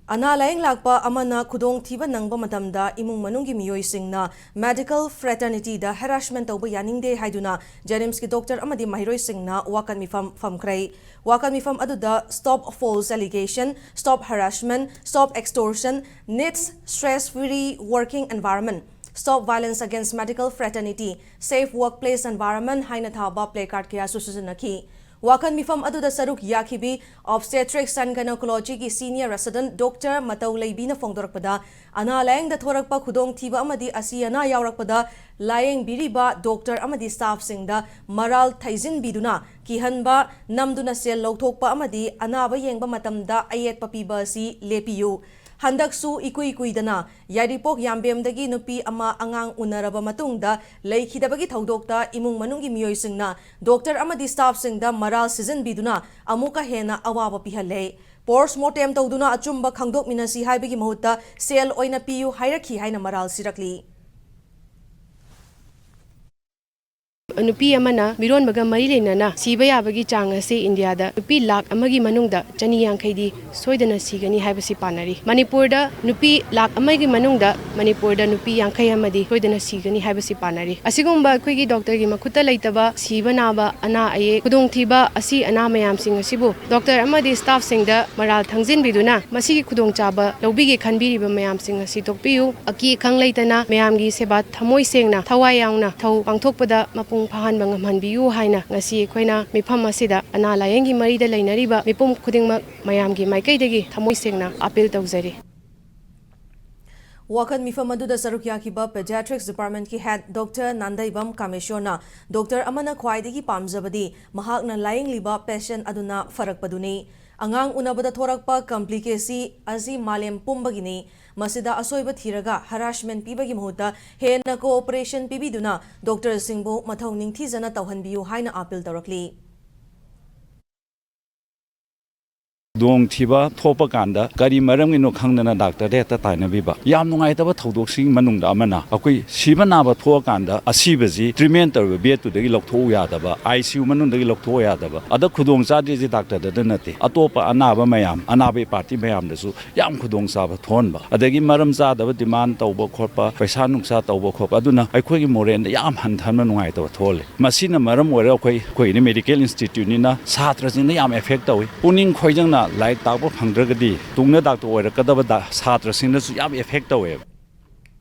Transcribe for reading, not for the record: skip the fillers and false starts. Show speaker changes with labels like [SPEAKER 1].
[SPEAKER 1] Ana laying lakpa amana kudong thiba nangba matamda imung manunggi miyoi singna medical fraternity da harassment tawba yaningde haiduna Jnims ki doctor amadi mahiroi singna wakan mifam famkrai wakan mifam aduda stop false allegation, stop harassment, stop extortion, needs stress free working environment, stop violence against medical fraternity, safe workplace environment haina thaba placard kaya susunaki Wakan mifam aduda saruk yakibi obstetrics and gynecology ki senior resident Dr. Matau Leibina fongdorakpada ana layang da thorakpa khudong thiba amadi asiana yaurakpada layang biriba doctor amadi staff singda maral thaizin biduna kihanba namduna sel lawthokpa amadi anaba yengba matamda ayetpa piba asi lepiyu Handaksu ikui-ikuidana Yaripok Yambemdagi nupi ama angang unaraba matungda Laikhidabagi thaudokta imung manunggi miyoi singna Dr. Amadi staff singda maral season biduna amuka hena awaba pihale Postmortem tawduna achumba khangdok minasi haibagi mahutta sel oina piyu hairakhi haina maral sirakli
[SPEAKER 2] Nupi amana miron baga mari lenana siba yabagi chang ase India da nupi lakh amagi manungda chani yankhaidi soidana sigani haibasi panari Manipur da nupi lakh amagi manungda Manipur da nupi yankhai amadi soidana sigani haibasi panari asigumba khoigi doctor gi makhuta leitaba siba naba ana aye kudong thiba asi ana mayam sing asibu doctor amadi staff singda maral thangjin biduna masigi kudong chaba lobigi khanbiri ba mayam sing asi tokpiu aki khang leitana mayam gi seba thamoi sengna thawai yaungna thau pangthokpada mapung Pahan bangamhan biyu haina ngasi khoina mifam asida ana layengi marida leinariba mipum khudingmak mayamgi maikai thamoi sengna appeal tawjari
[SPEAKER 1] Wakan mifam aduda saruk yakiba pediatrics department ki head Dr. Nandaibam Kameshona Dr. Amana khwaidagi pamjabadi mahakna laying liba patient aduna farakpaduni angang unabada thorakpa complicacy asi malem pumbagini Masida asoiba thiraga harassment pibagi mahuta hena cooperation pibiduna Dr. Singbo mathau ningthizana tawhanbiyu haina appeal tawrakli
[SPEAKER 3] Dong thiba thopa kanda kari maram ino khangna doctor de ta taina biba yam nungai taba thodok sing manung da amana akoi siba na ba tho kanda asibaji treatment tar be tu degi loktho ya daba ICU manung degi loktho ya daba ada khudong sa de ji doctor da nate atopa anaba mayam anabe party mayam da su yam khudong sa ba thon ba adagi maram sa da demand tawba khorpa paisa nungsa tawba khop aduna aikhoi gi moren da yam han than nungai taba thole masina maram ora khoi ni medical institute ni na satra jin yam effect tawi puning khoijang na like tabo phangdragadi tungna doctor oira kadaba satra singna su yam effect tawe